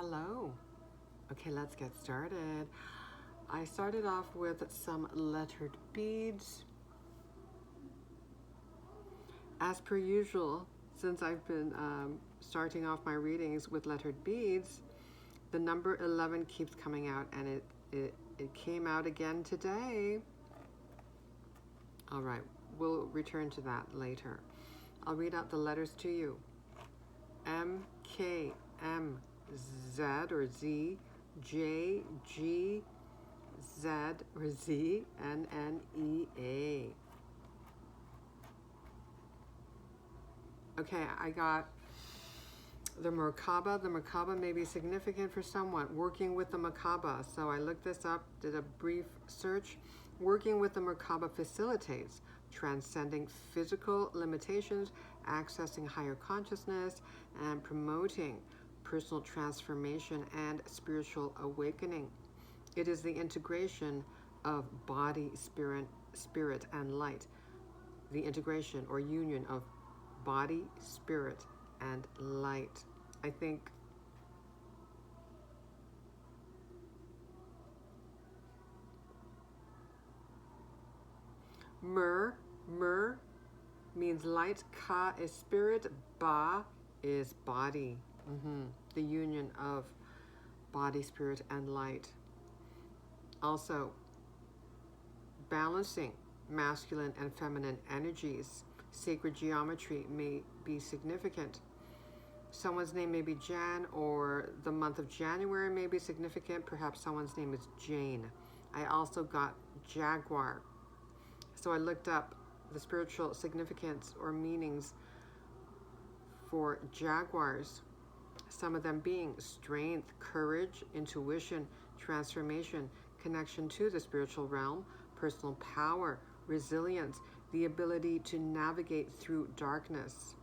Hello. Okay, let's get started. I started off with some lettered beads. As per usual, since I've been starting off my readings with lettered beads, the number 11 keeps coming out, and it came out again today. All right, we'll return to that later. I'll read out the letters to you. M, K, M, Z or Z, J, G, Z or Z, N, N, E, A. Okay, I got the Merkaba. The Merkaba may be significant for someone. Working with the Merkaba. So I looked this up, did a brief search. Working with the Merkaba facilitates transcending physical limitations, accessing higher consciousness, and promoting personal transformation and spiritual awakening. It is the integration of body, spirit, and light. The integration or union of body, spirit, and light. I think Mer means light, Ka is spirit, Ba is body. The union of body, spirit, and light. Also, balancing masculine and feminine energies. Sacred geometry may be significant. Someone's name may be Jan, or the month of January may be significant. Perhaps someone's name is Jane. I also got Jaguar. So I looked up the spiritual significance or meanings for jaguars. Some of them being strength, courage, intuition, transformation, connection to the spiritual realm, personal power, resilience, the ability to navigate through darkness.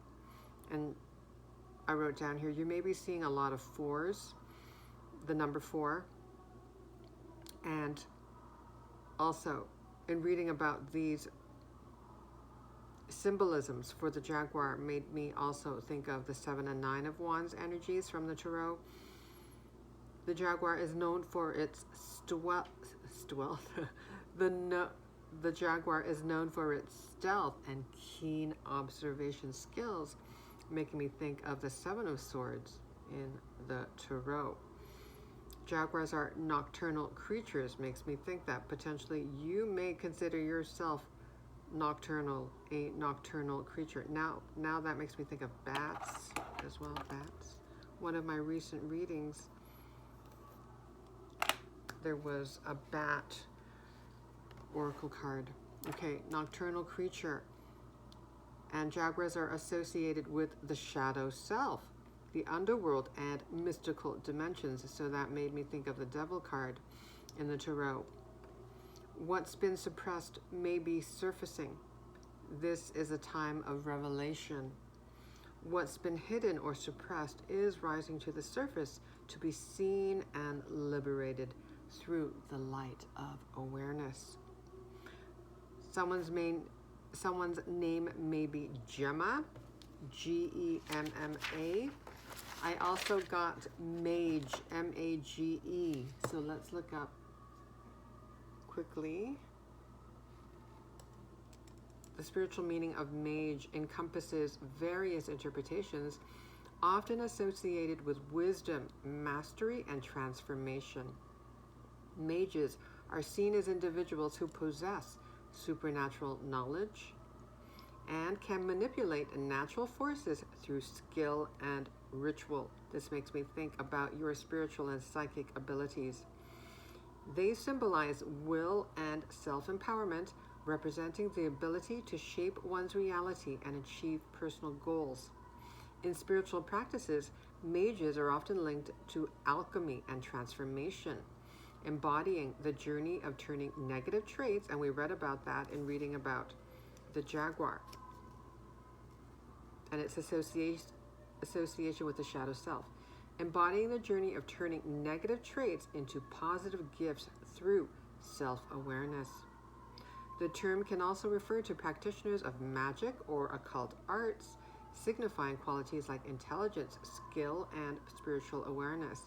And I wrote down here, you may be seeing a lot of fours, the number 4. And also, in reading about these symbolisms for the Jaguar, made me also think of the 7 and 9 of Wands energies from the Tarot. The Jaguar is known for its stealth. The Jaguar is known for its stealth and keen observation skills, making me think of the 7 of Swords in the Tarot. Jaguars are nocturnal creatures, makes me think that potentially you may consider yourself a nocturnal creature. Now that makes me think of bats as well. Bats. One of my recent readings, there was a bat oracle card. Okay, nocturnal creature. And jaguars are associated with the shadow self, the underworld, and mystical dimensions. So that made me think of the devil card in the Tarot. What's been suppressed may be surfacing. This is a time of revelation. What's been hidden or suppressed is rising to the surface to be seen and liberated through the light of awareness. Someone's name may be Gemma, Gemma. I also got Mage, Mage. So let's look up quickly. The spiritual meaning of mage encompasses various interpretations, often associated with wisdom, mastery, and transformation. Mages are seen as individuals who possess supernatural knowledge and can manipulate natural forces through skill and ritual. This makes me think about your spiritual and psychic abilities. They symbolize will and self-empowerment, representing the ability to shape one's reality and achieve personal goals. In spiritual practices, mages are often linked to alchemy and transformation, embodying the journey of turning negative traits, and we read about that in reading about the Jaguar and its association with the shadow self, embodying the journey of turning negative traits into positive gifts through self-awareness. The term can also refer to practitioners of magic or occult arts, signifying qualities like intelligence, skill, and spiritual awareness.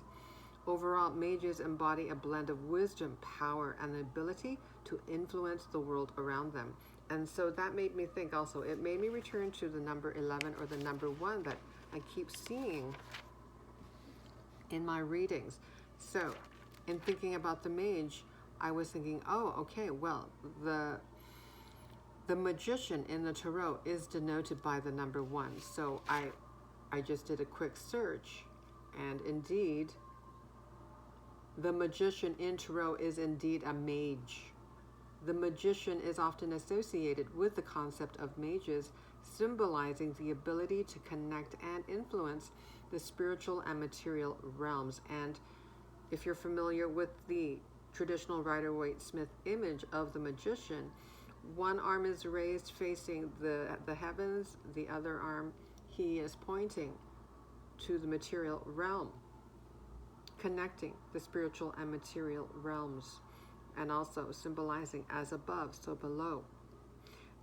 Overall, mages embody a blend of wisdom, power, and the ability to influence the world around them. And so that made me think also, it made me return to the number 11 or the number 1 that I keep seeing in my readings. So in thinking about the mage, I was thinking, oh, okay, well, the magician in the tarot is denoted by the number 1. So I just did a quick search, and indeed, the magician in tarot is indeed a mage. The magician is often associated with the concept of mages, symbolizing the ability to connect and influence the spiritual and material realms. And if you're familiar with the traditional Rider-Waite-Smith image of the magician, one arm is raised facing the heavens, the other arm he is pointing to the material realm, connecting the spiritual and material realms, and also symbolizing as above, so below.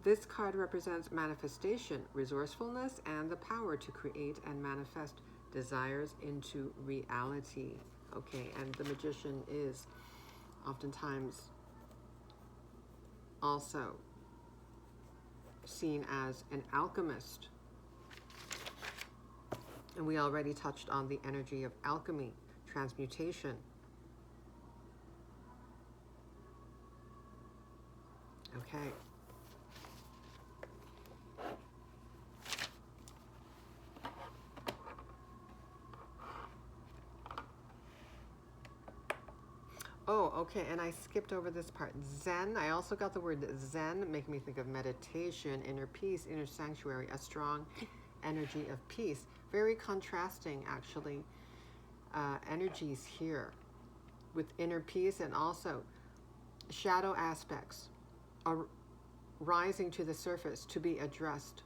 This card represents manifestation, resourcefulness, and the power to create and manifest desires into reality. Okay, and the magician is oftentimes also seen as an alchemist. And we already touched on the energy of alchemy, transmutation. Okay. Oh, okay, and I skipped over this part. Zen, I also got the word Zen, making me think of meditation, inner peace, inner sanctuary, a strong energy of peace. Very contrasting, actually, energies here with inner peace, and also shadow aspects are rising to the surface to be addressed.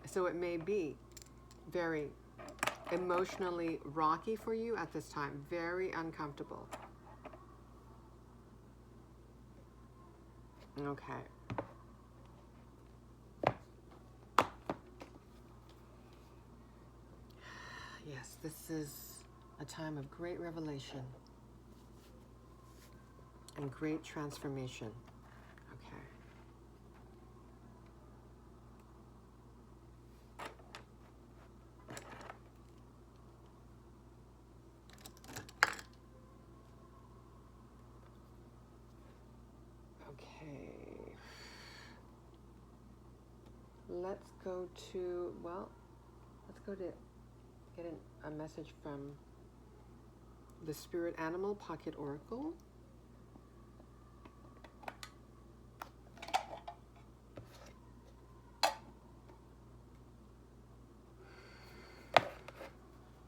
So it may be very emotionally rocky for you at this time, very uncomfortable. Okay. Yes, this is a time of great revelation and great transformation. Okay. Let's go to, get a message from the Spirit Animal Pocket Oracle.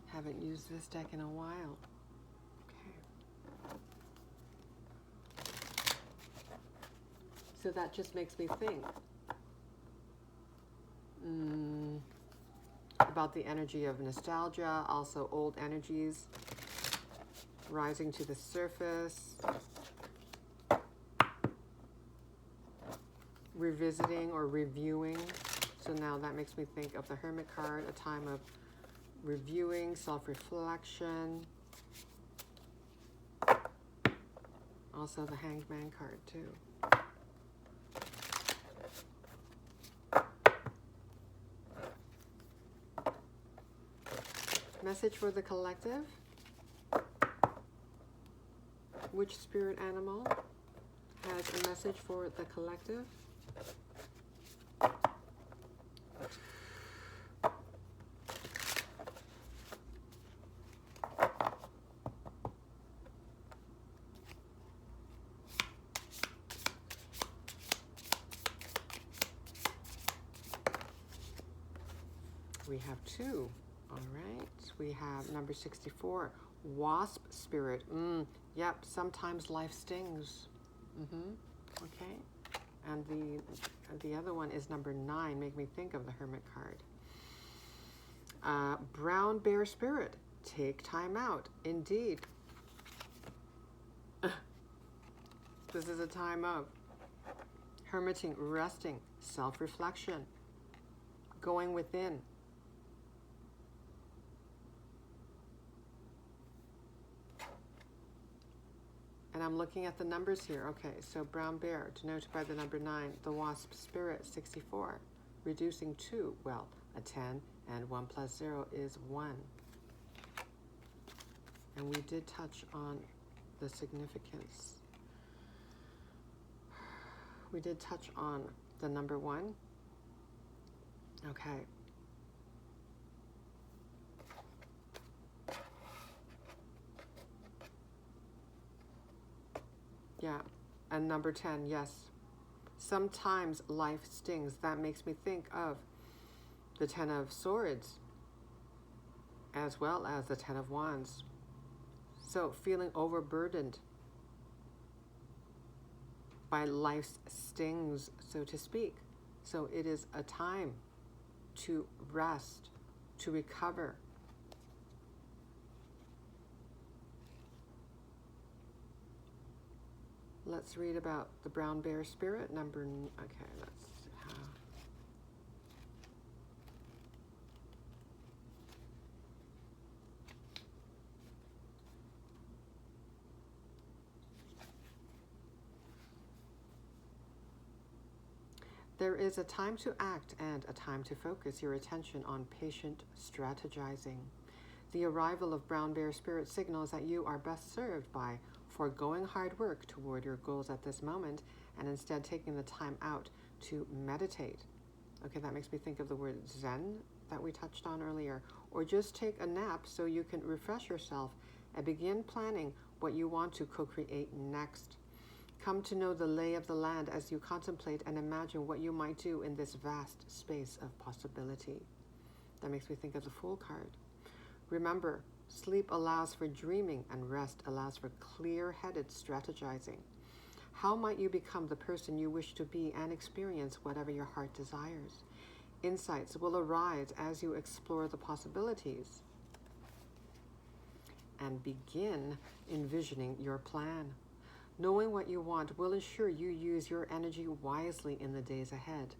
Haven't used this deck in a while. Okay. So that just makes me think about the energy of nostalgia, also old energies rising to the surface, revisiting or reviewing. So now that makes me think of the Hermit card, a time of reviewing, self-reflection. Also the Hanged Man card too. Message for the collective. Which spirit animal has a message for the collective? We have two. All right. We have number 64, Wasp Spirit. Yep, sometimes life stings. Okay. And the other one is number 9, make me think of the Hermit card. Brown Bear Spirit, take time out. Indeed. This is a time of hermiting, resting, self-reflection, going within. And I'm looking at the numbers here. Okay, so brown bear, denoted by the number 9, the wasp spirit, 64, reducing to, well, a 10, and 1 plus 0 is 1. And we did touch on the significance. We did touch on the number 1. Okay. Yeah, and number 10, yes. Sometimes life stings. That makes me think of the 10 of Swords as well as the 10 of Wands. So feeling overburdened by life's stings, so to speak. So it is a time to rest, to recover. Let's read about the brown bear spirit number. Okay, let's. There is a time to act and a time to focus your attention on patient strategizing. The arrival of brown bear spirit signals that you are best served by foregoing hard work toward your goals at this moment and instead taking the time out to meditate. Okay, that makes me think of the word Zen that we touched on earlier. Or just take a nap so you can refresh yourself and begin planning what you want to co-create next. Come to know the lay of the land as you contemplate and imagine what you might do in this vast space of possibility. That makes me think of the Fool card. Remember, sleep allows for dreaming and rest allows for clear-headed strategizing. How might you become the person you wish to be and experience whatever your heart desires? Insights will arise as you explore the possibilities and begin envisioning your plan. Knowing what you want will ensure you use your energy wisely in the days ahead.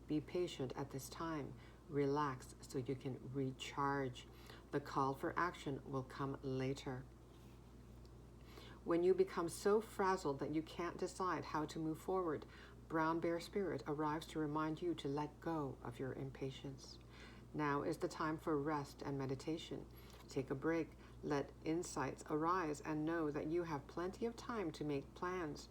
Be patient at this time. Relax so you can recharge. The call for action will come later. When you become so frazzled that you can't decide how to move forward, brown bear spirit arrives to remind you to let go of your impatience. Now is the time for rest and meditation. Take a break. Let insights arise and know that you have plenty of time to make plans.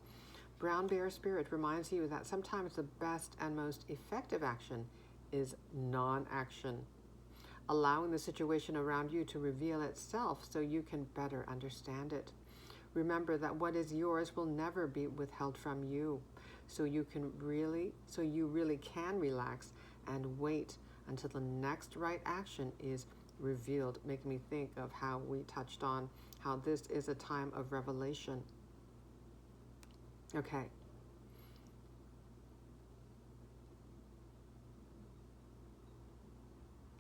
Brown bear spirit reminds you that sometimes the best and most effective action is non-action, allowing the situation around you to reveal itself so you can better understand it. Remember that what is yours will never be withheld from you, so you really can relax and wait until the next right action is revealed, making me think of how we touched on how this is a time of revelation. Okay.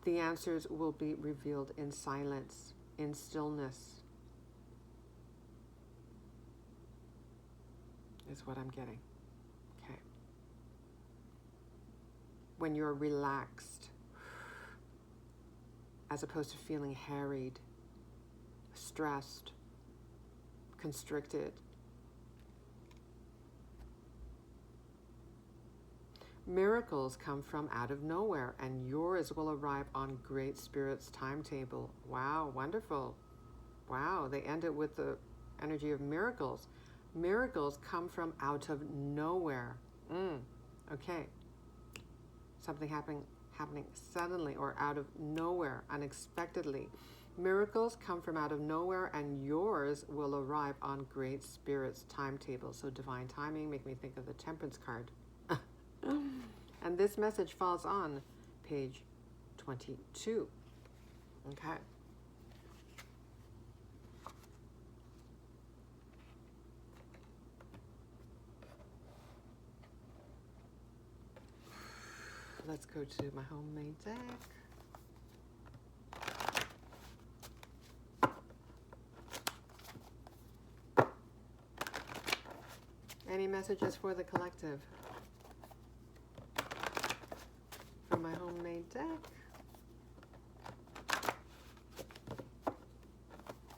The answers will be revealed in silence, in stillness, is what I'm getting. Okay. When you're relaxed, as opposed to feeling harried, stressed, constricted. Miracles come from out of nowhere, and yours will arrive on Great Spirit's timetable. Wow, wonderful. Wow, they end it with the energy of miracles. Miracles come from out of nowhere. Okay. Something happening suddenly or out of nowhere, unexpectedly. Miracles come from out of nowhere, and yours will arrive on Great Spirit's timetable. So divine timing, make me think of the Temperance card. And this message falls on page 22. Okay. Let's go to my homemade deck. Any messages for the collective from my homemade deck?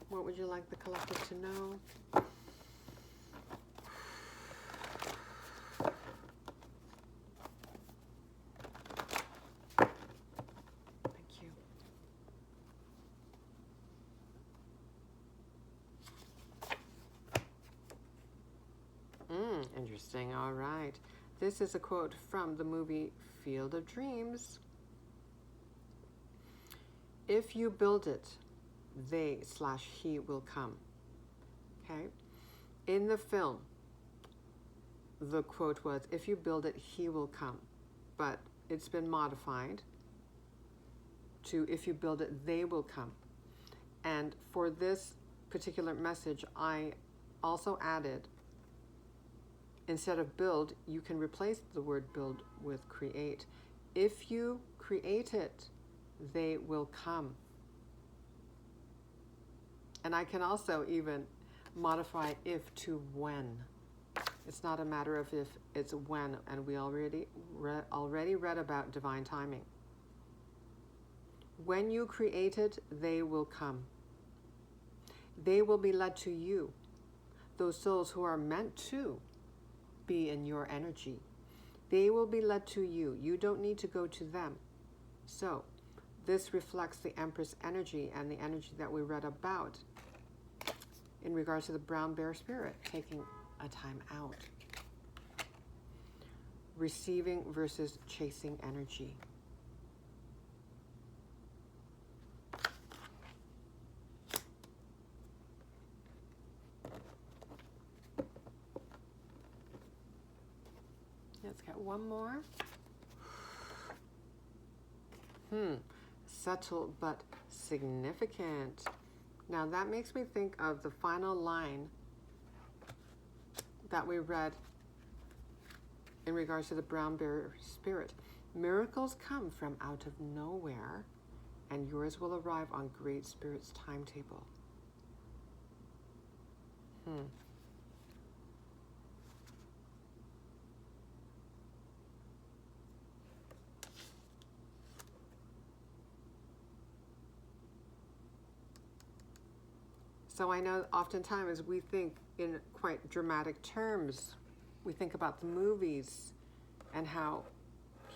What would you like the collective to know? Interesting. All right. This is a quote from the movie Field of Dreams. If you build it, they/he will come. Okay? In the film, the quote was, if you build it, he will come. But it's been modified to, if you build it, they will come. And for this particular message, I also added, instead of build, you can replace the word build with create. If you create it, they will come. And I can also even modify if to when. It's not a matter of if, it's when, and we already read about divine timing. When you create it, they will come. They will be led to you, those souls who are meant to be in your energy. They will be led to you. You don't need to go to them. So, this reflects the Empress energy and the energy that we read about in regards to the brown bear spirit, taking a time out. Receiving versus chasing energy. Let's get one more. Subtle but significant. Now that makes me think of the final line that we read in regards to the brown bear spirit. Miracles come from out of nowhere, and yours will arrive on Great Spirit's timetable. So I know oftentimes we think in quite dramatic terms. We think about the movies and how,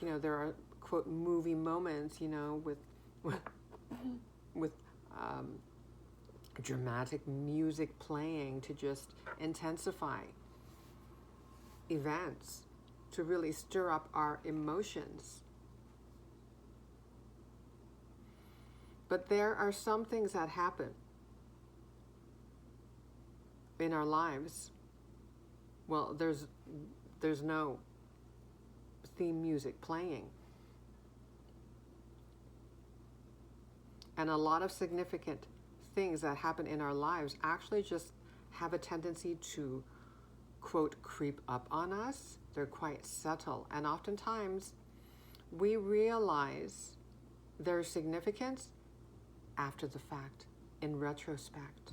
there are, quote, movie moments, with dramatic music playing to just intensify events, to really stir up our emotions. But there are some things that happen in our lives. Well, there's no theme music playing. And a lot of significant things that happen in our lives actually just have a tendency to, quote, creep up on us. They're quite subtle. And oftentimes we realize their significance after the fact, in retrospect.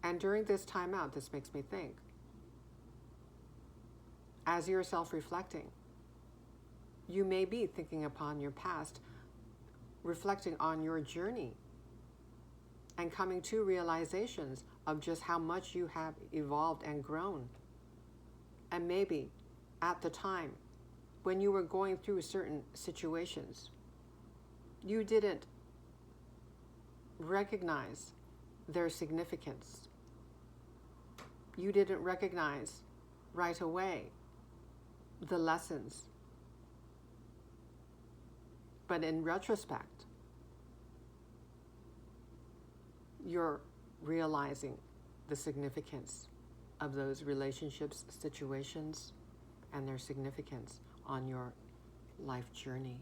And during this time out, this makes me think, as you're self-reflecting, you may be thinking upon your past, reflecting on your journey, and coming to realizations of just how much you have evolved and grown. And maybe at the time when you were going through certain situations, you didn't recognize their significance. You didn't recognize right away the lessons. But in retrospect, you're realizing the significance of those relationships, situations, and their significance on your life journey.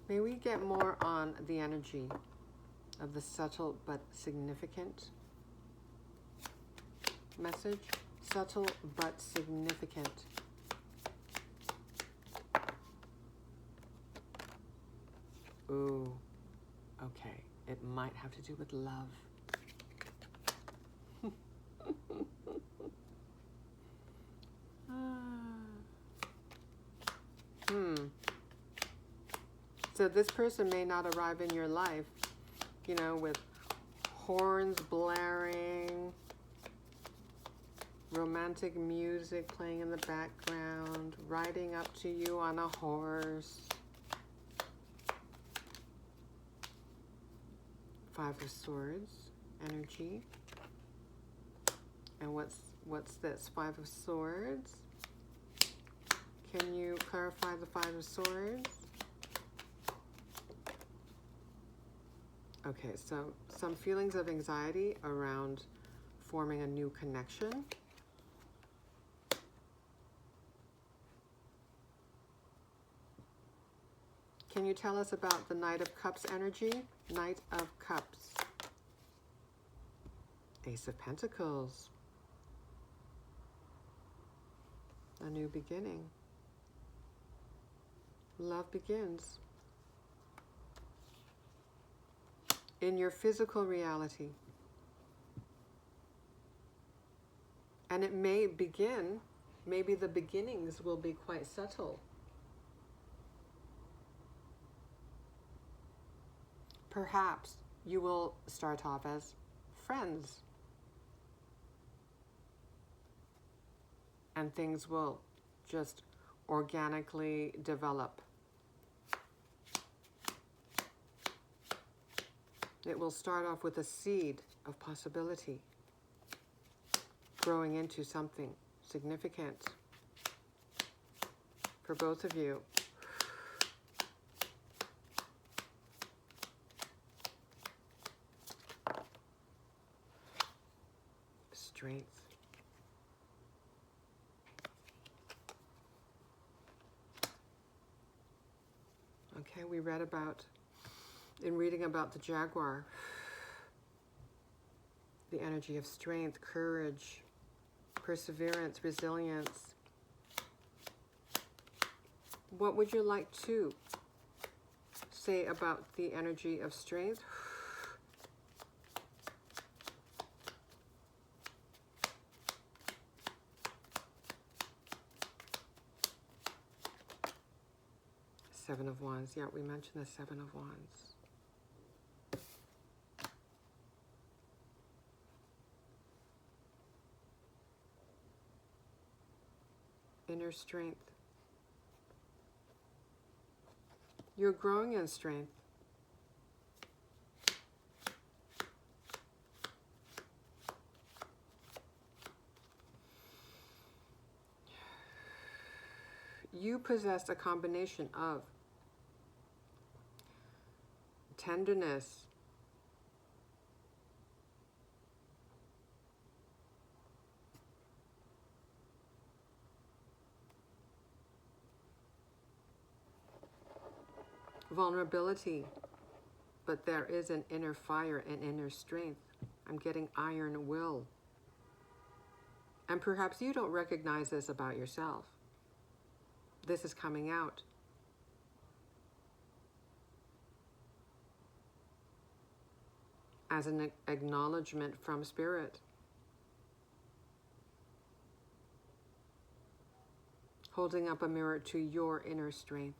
May we get more on the energy of the subtle but significant? message. Subtle but significant. Ooh, okay. It might have to do with love. So this person may not arrive in your life, you know, with horns blaring, romantic music playing in the background, riding up to you on a horse. Five of Swords energy. And what's this? Five of Swords. Can you clarify the Five of Swords? Okay, so some feelings of anxiety around forming a new connection. Can you tell us about the Knight of Cups energy? Knight of Cups. Ace of Pentacles. A new beginning. Love begins. In your physical reality. And it may begin, maybe the beginnings will be quite subtle. Perhaps you will start off as friends. And things will just organically develop. It will start off with a seed of possibility, growing into something significant for both of you. Strength. Okay, we read about, in reading about the jaguar, the energy of strength, courage, perseverance, resilience. What would you like to say about the energy of strength? Seven of Wands. Yeah, we mentioned the Seven of Wands. Inner strength. You're growing in strength. You possess a combination of tenderness, vulnerability, but there is an inner fire and inner strength. I'm getting iron will. And perhaps you don't recognize this about yourself. This is coming out. As an acknowledgement from Spirit. Holding up a mirror to your inner strength.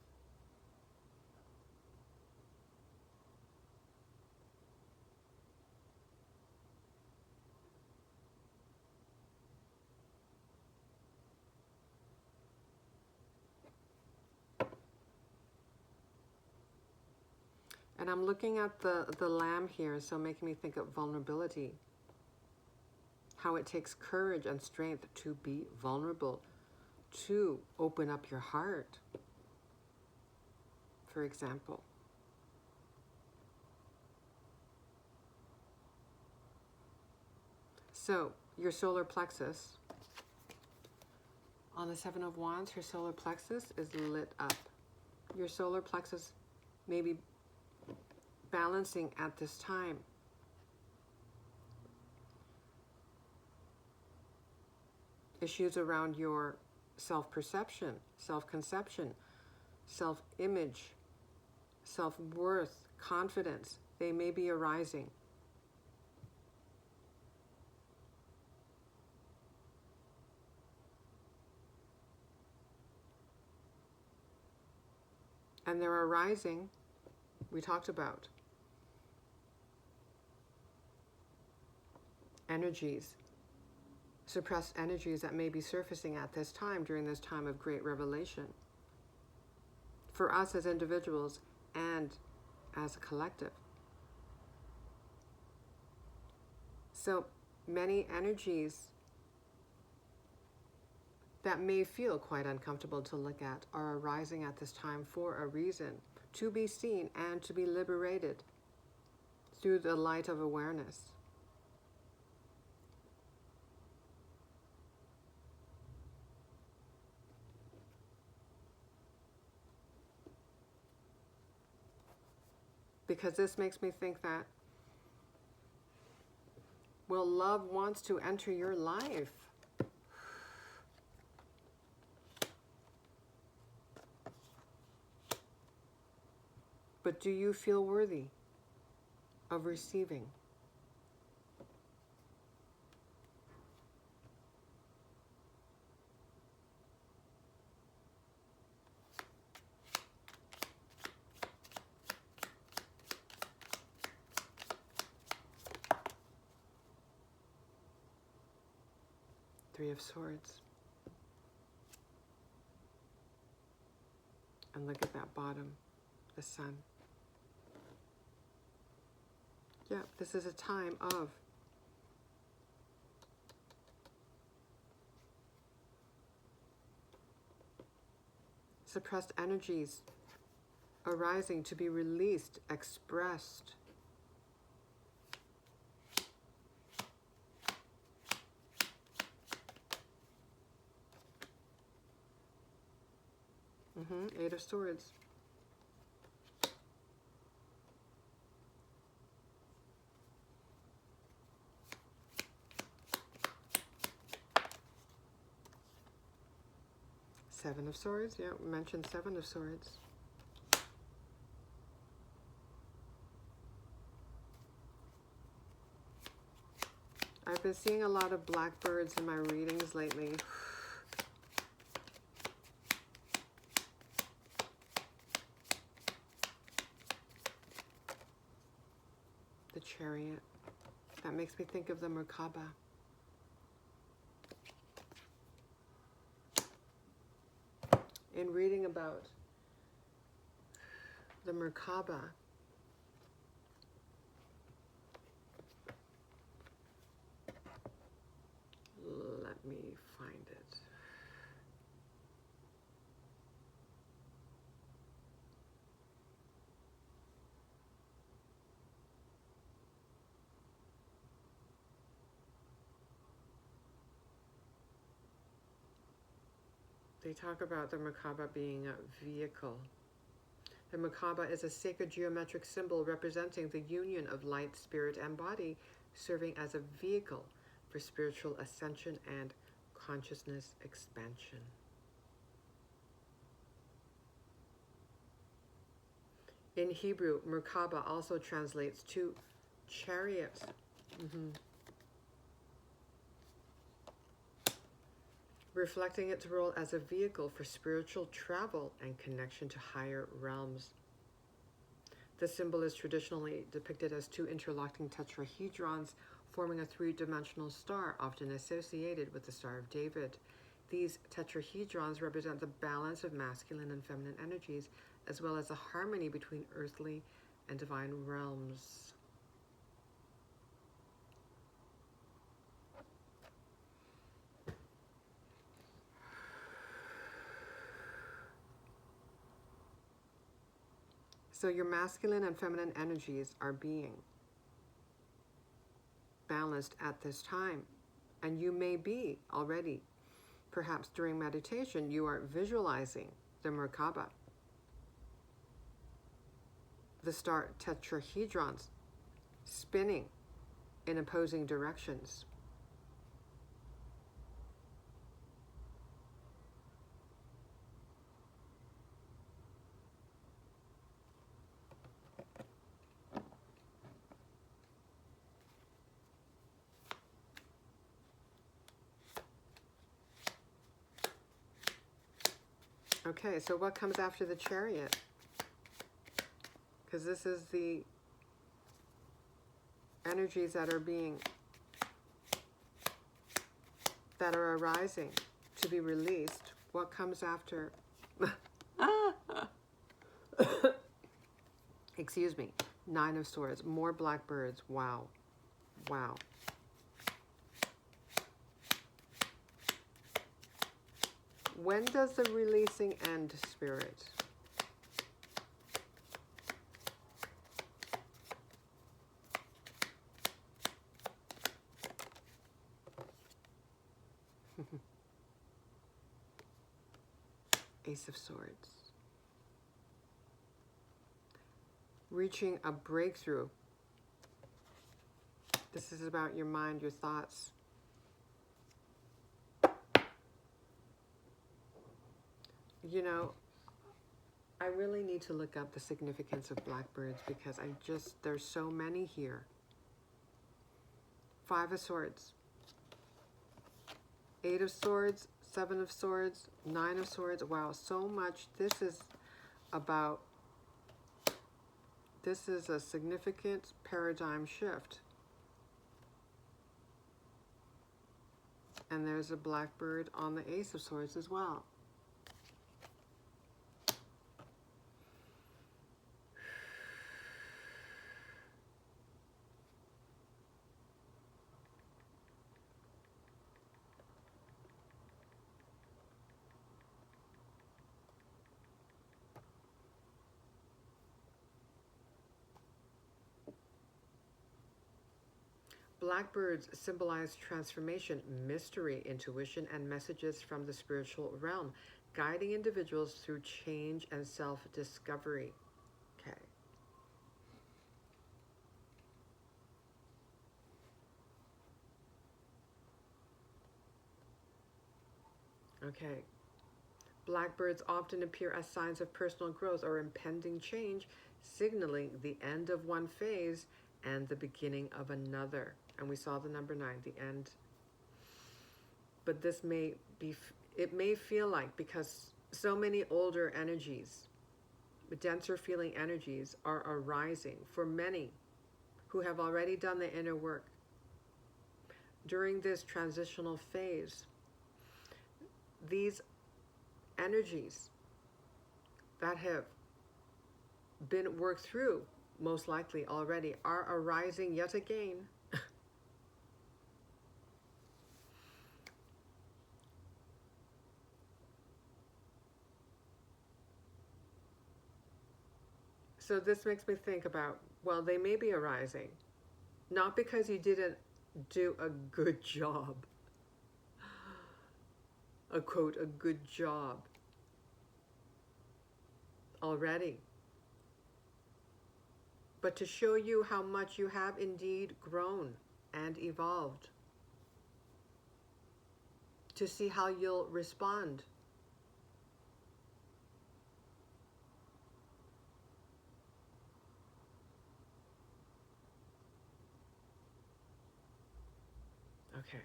And I'm looking at the lamb here, so making me think of vulnerability. How it takes courage and strength to be vulnerable, to open up your heart, for example. So, your solar plexus, on the Seven of Wands, her solar plexus is lit up. Your solar plexus may be balancing at this time. issues around your self-perception, self-conception, self-image, self-worth, confidence. They may be arising. And they're arising, we talked about, energies, suppressed energies that may be surfacing at this time, during this time of great revelation, for us as individuals and as a collective. So many energies that may feel quite uncomfortable to look at are arising at this time for a reason, to be seen and to be liberated through the light of awareness. Because this makes me think that, well, love wants to enter your life. But do you feel worthy of receiving? Three of Swords. And look at that bottom, the Sun. Yeah, this is a time of suppressed energies arising to be released, expressed. Eight of Swords. Seven of Swords. Yeah, we mentioned Seven of Swords. I've been seeing a lot of blackbirds in my readings lately. The Chariot. That makes me think of the Merkaba. In reading about the Merkaba, let me find it. They talk about the Merkaba being a vehicle. The Merkaba is a sacred geometric symbol representing the union of light, spirit, and body, serving as a vehicle for spiritual ascension and consciousness expansion. In Hebrew, Merkaba also translates to chariot. Reflecting its role as a vehicle for spiritual travel and connection to higher realms. The symbol is traditionally depicted as two interlocking tetrahedrons forming a three-dimensional star, often associated with the Star of David. These tetrahedrons represent the balance of masculine and feminine energies, as well as the harmony between earthly and divine realms. So your masculine and feminine energies are being balanced at this time. And you may be already, perhaps during meditation, you are visualizing the Merkaba, the star tetrahedrons spinning in opposing directions. Okay, so what comes after the Chariot? Because this is the energies that are arising to be released. What comes after? Excuse me. Nine of Swords. More blackbirds. Wow. Wow. When does the releasing end, Spirit? Ace of Swords. Reaching a breakthrough. This is about your mind, your thoughts. You know, I really need to look up the significance of blackbirds because there's so many here. Five of Swords. Eight of Swords, Seven of Swords, Nine of Swords. Wow, so much. This is a significant paradigm shift. And there's a blackbird on the Ace of Swords as well. Blackbirds symbolize transformation, mystery, intuition, and messages from the spiritual realm, guiding individuals through change and self-discovery. Okay. Okay. Blackbirds often appear as signs of personal growth or impending change, signaling the end of one phase and the beginning of another. And we saw the number 9, the end. But this it may feel like, because so many older energies, denser feeling energies are arising for many who have already done the inner work. During this transitional phase, these energies that have been worked through, most likely already, are arising yet again. So this makes me think about, well, they may be arising, not because you didn't do a good job, a quote, a good job already, but to show you how much you have indeed grown and evolved, to see how you'll respond. Okay.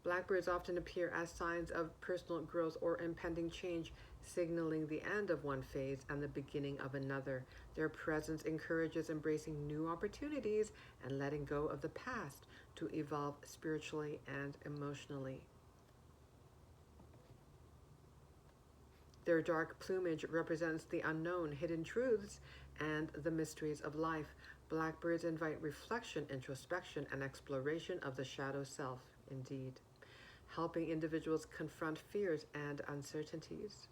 Blackbirds often appear as signs of personal growth or impending change, signaling the end of one phase and the beginning of another. Their presence encourages embracing new opportunities and letting go of the past to evolve spiritually and emotionally. Their dark plumage represents the unknown, hidden truths, and the mysteries of life. Blackbirds invite reflection, introspection, and exploration of the shadow self, indeed, helping individuals confront fears and uncertainties.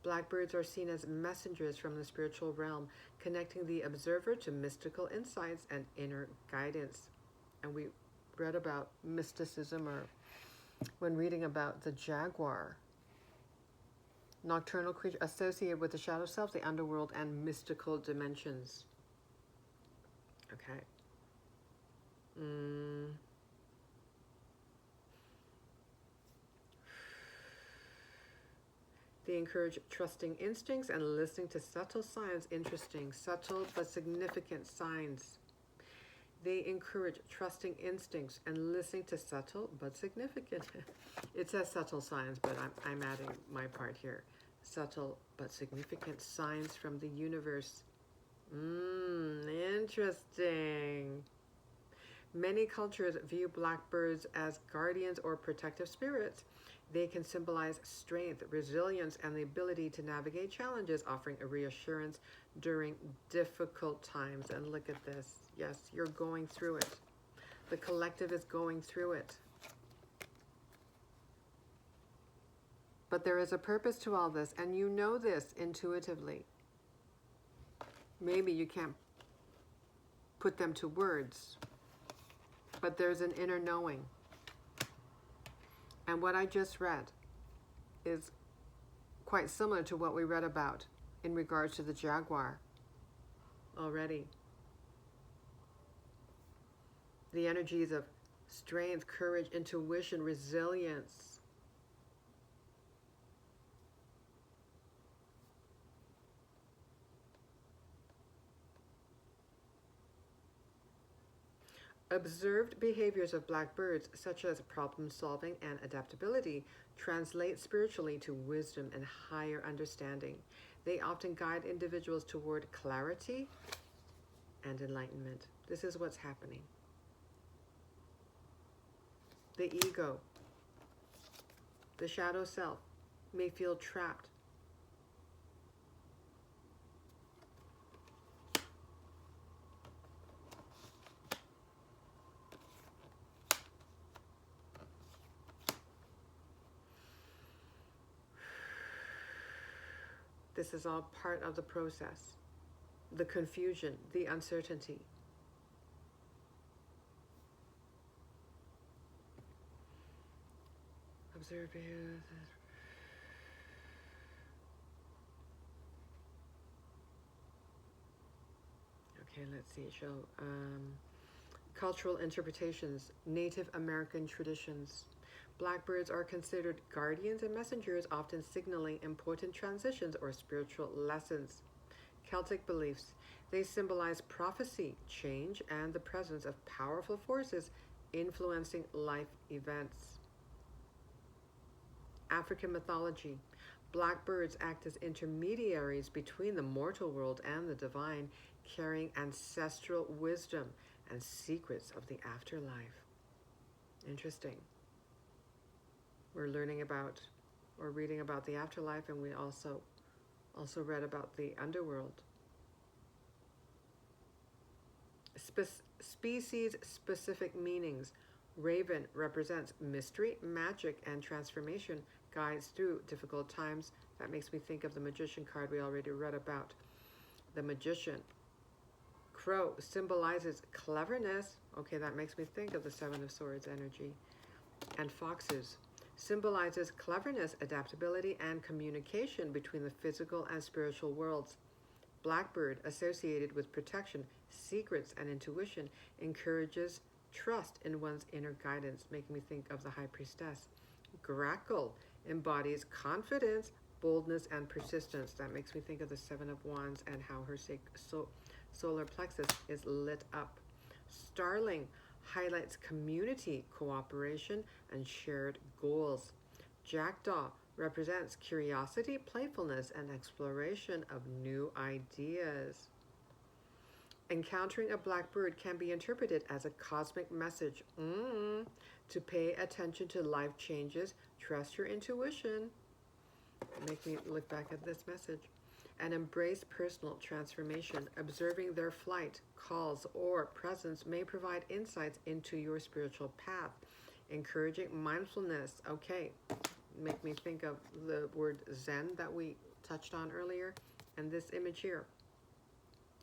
Blackbirds are seen as messengers from the spiritual realm, connecting the observer to mystical insights and inner guidance. And we read about mysticism, or when reading about the jaguar, nocturnal creature associated with the shadow self, the underworld, and mystical dimensions. Okay. They encourage trusting instincts and listening to subtle signs. Interesting. Subtle but significant signs. They encourage trusting instincts and listening to subtle but significant. It says subtle signs, but I'm adding my part here. subtle but significant signs from the universe. Interesting. Many cultures view blackbirds as guardians or protective spirits. They can symbolize strength, resilience, and the ability to navigate challenges, offering a reassurance during difficult times. And look at this. Yes, you're going through it. The collective is going through it. But there is a purpose to all this, and you know this intuitively. Maybe you can't put them to words, but there's an inner knowing. And what I just read is quite similar to what we read about in regards to the jaguar already. The energies of strength, courage, intuition, resilience. Observed behaviors of blackbirds, such as problem solving and adaptability, translate spiritually to wisdom and higher understanding. They often guide individuals toward clarity and enlightenment. This is what's happening. The ego, the shadow self, may feel trapped. This is all part of the process. The confusion, the uncertainty. Observe behavior. Okay, let's see. Cultural interpretations, Native American traditions. Blackbirds are considered guardians and messengers, often signaling important transitions or spiritual lessons. Celtic beliefs. They symbolize prophecy, change, and the presence of powerful forces influencing life events. African mythology. Blackbirds act as intermediaries between the mortal world and the divine, carrying ancestral wisdom and secrets of the afterlife. Interesting. We're learning about or reading about the afterlife, and we also read about the underworld. Species-specific meanings. Raven represents mystery, magic, and transformation, guides through difficult times. That makes me think of the Magician card we already read about. The Magician. Crow symbolizes cleverness. Okay, that makes me think of the Seven of Swords energy. And foxes symbolizes cleverness, adaptability, and communication between the physical and spiritual worlds. Blackbird, associated with protection, secrets, and intuition, encourages trust in one's inner guidance, making me think of the High Priestess. Grackle embodies confidence, boldness, and persistence. That makes me think of the Seven of Wands and how her solar plexus is lit up. Starling highlights community, cooperation, and shared goals. Jackdaw represents curiosity, playfulness, and exploration of new ideas. Encountering a blackbird can be interpreted as a cosmic message to pay attention to life changes, trust your intuition. Make me look back at this message. And embrace personal transformation. Observing their flight, calls, or presence may provide insights into your spiritual path. Encouraging mindfulness. Okay, make me think of the word Zen that we touched on earlier, and this image here.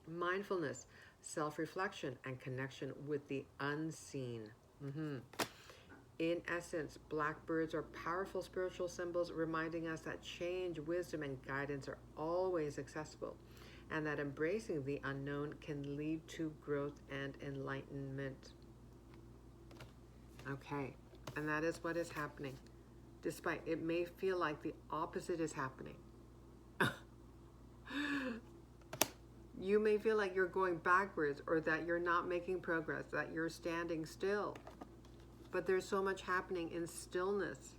Mindfulness, self-reflection, and connection with the unseen. In essence, blackbirds are powerful spiritual symbols reminding us that change, wisdom, and guidance are always accessible, and that embracing the unknown can lead to growth and enlightenment. Okay, and that is what is happening. Despite it may feel like the opposite is happening. You may feel like you're going backwards, or that you're not making progress, that you're standing still. But there's so much happening in stillness.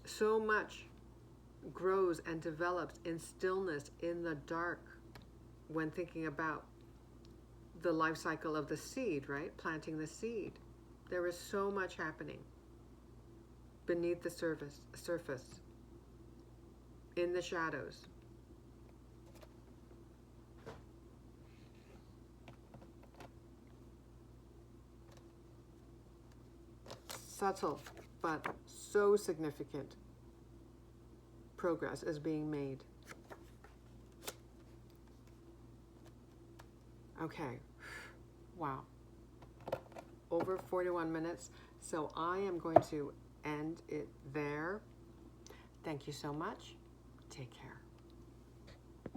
So much grows and develops in stillness, in the dark, when thinking about the life cycle of the seed, right? Planting the seed. There is so much happening beneath the surface, in the shadows. Subtle, but so significant progress is being made. Okay, wow. Over 41 minutes, so I am going to end it there. Thank you so much. Take care.